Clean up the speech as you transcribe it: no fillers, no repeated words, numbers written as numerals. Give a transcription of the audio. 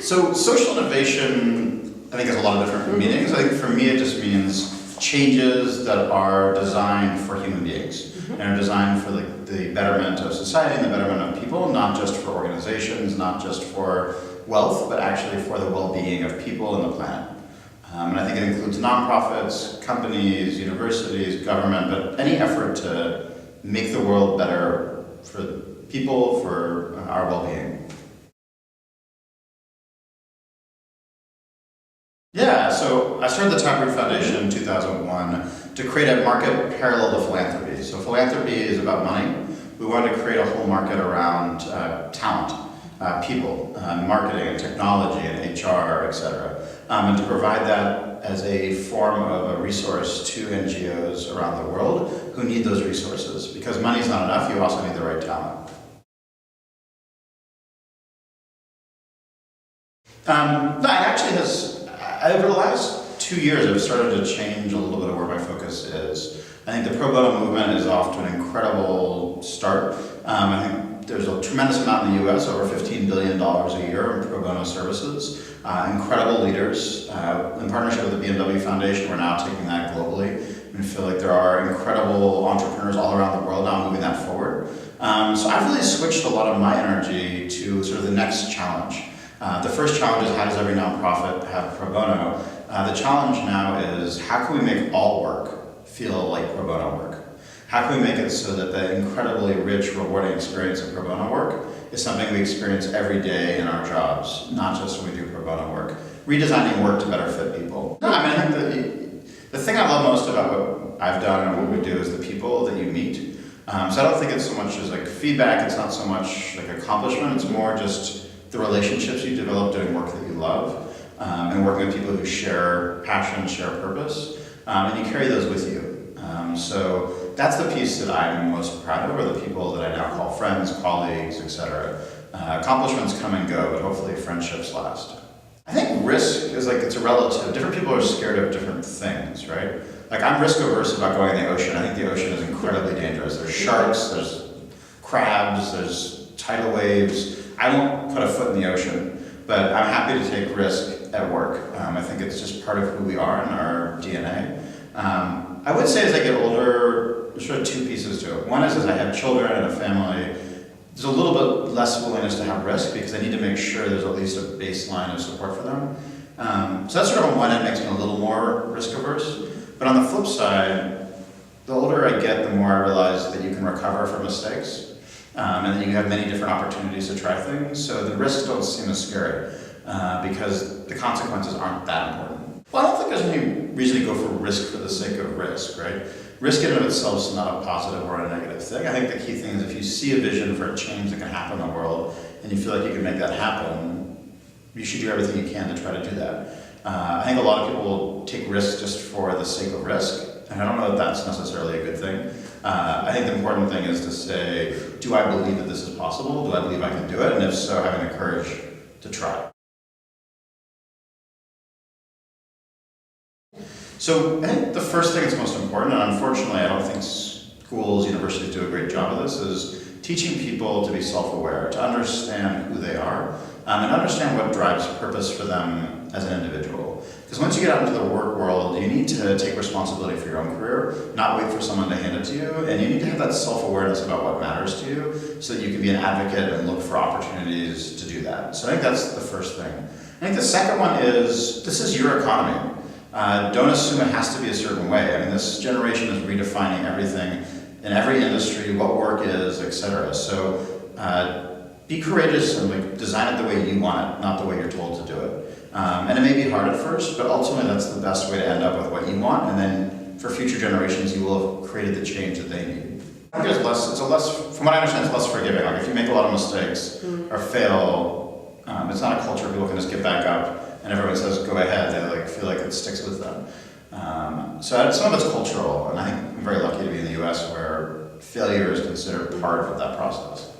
So social innovation, I think, has a lot of different meanings. I think for me it just means changes that are designed for human beings and are designed for the betterment of society and the betterment of people, not just for organizations, not just for wealth, but actually for the well-being of people and the planet. And I think it includes nonprofits, companies, universities, government, but any effort to make the world better for people, for our well-being. Yeah, so I started the Taproot Foundation in 2001 to create a market parallel to philanthropy. So philanthropy is about money. We wanted to create a whole market around talent, people, marketing and technology and HR, etc. And to provide that as a form of a resource to NGOs around the world who need those resources. Because money's not enough, you also need the right talent. No, it actually has, over the last 2 years, I've started to change a little bit of where my focus is. I think the pro bono movement is off to an incredible start. I think there's a tremendous amount in the US, over $15 billion a year in pro bono services. Incredible leaders. In partnership with the BMW Foundation, we're now taking that globally. I feel like there are incredible entrepreneurs all around the world now moving that forward. So I've really switched a lot of my energy to sort of the next challenge. The first challenge is how does every nonprofit have pro bono? The challenge now is how can we make all work feel like pro bono work? How can we make it so that the incredibly rich, rewarding experience of pro bono work is something we experience every day in our jobs, not just when we do pro bono work? Redesigning work to better fit people. No, I mean, I think the thing I love most about what I've done and what we do is the people that you meet. So I don't think it's so much as like feedback, it's not so much like accomplishment, it's more just the relationships you develop doing work that you love, and working with people who share passion, share purpose, and you carry those with you. So that's the piece that I'm most proud of, are the people that I now call friends, colleagues, etc. Accomplishments come and go, but hopefully friendships last. I think risk is like, it's a relative. Different people are scared of different things, right? Like I'm risk averse about going in the ocean. I think the ocean is incredibly dangerous. There's sharks, there's crabs, there's tidal waves. I won't put a foot in the ocean, but I'm happy to take risk at work. I think it's just part of who we are and our DNA. I would say as I get older, there's sort of two pieces to it. One is as I have children and a family, there's a little bit less willingness to have risk because I need to make sure there's at least a baseline of support for them. So that's sort of on one end makes me a little more risk averse. But on the flip side, the older I get, the more I realize that you can recover from mistakes. And then you have many different opportunities to try things. So the risks don't seem as scary because the consequences aren't that important. Well, I don't think there's any reason to go for risk for the sake of risk, right? Risk in and of itself is not a positive or a negative thing. I think the key thing is if you see a vision for a change that can happen in the world and you feel like you can make that happen, you should do everything you can to try to do that. I think a lot of people take risks just for the sake of risk, and I don't know that that's necessarily a good thing. I think the important thing is to say, do I believe that this is possible? Do I believe I can do it? And if so, having the courage to try. So I think the first thing that's most important, and unfortunately I don't think schools, universities do a great job of this, is teaching people to be self-aware, to understand who they are, and understand what drives purpose for them as an individual. Because once you get out into the work world, you need to take responsibility for your own career, not wait for someone to hand it to you, and you need to have that self-awareness about what matters to you so that you can be an advocate and look for opportunities to do that. So I think that's the first thing. I think the second one is, this is your economy. Don't assume it has to be a certain way. I mean, this generation is redefining everything in every industry, what work is, etc. So be courageous and like, design it the way you want it, not the way you're told to do it. And it may be hard at first, but ultimately that's the best way to end up with what you want, and then for future generations you will have created the change that they need. I think from what I understand, it's less forgiving. Like if you make a lot of mistakes or fail, it's not a culture where people can just get back up and everyone says, go ahead. They like feel like it sticks with them. So some of it's cultural, and I think I'm very lucky to be in the US where failure is considered part of that process.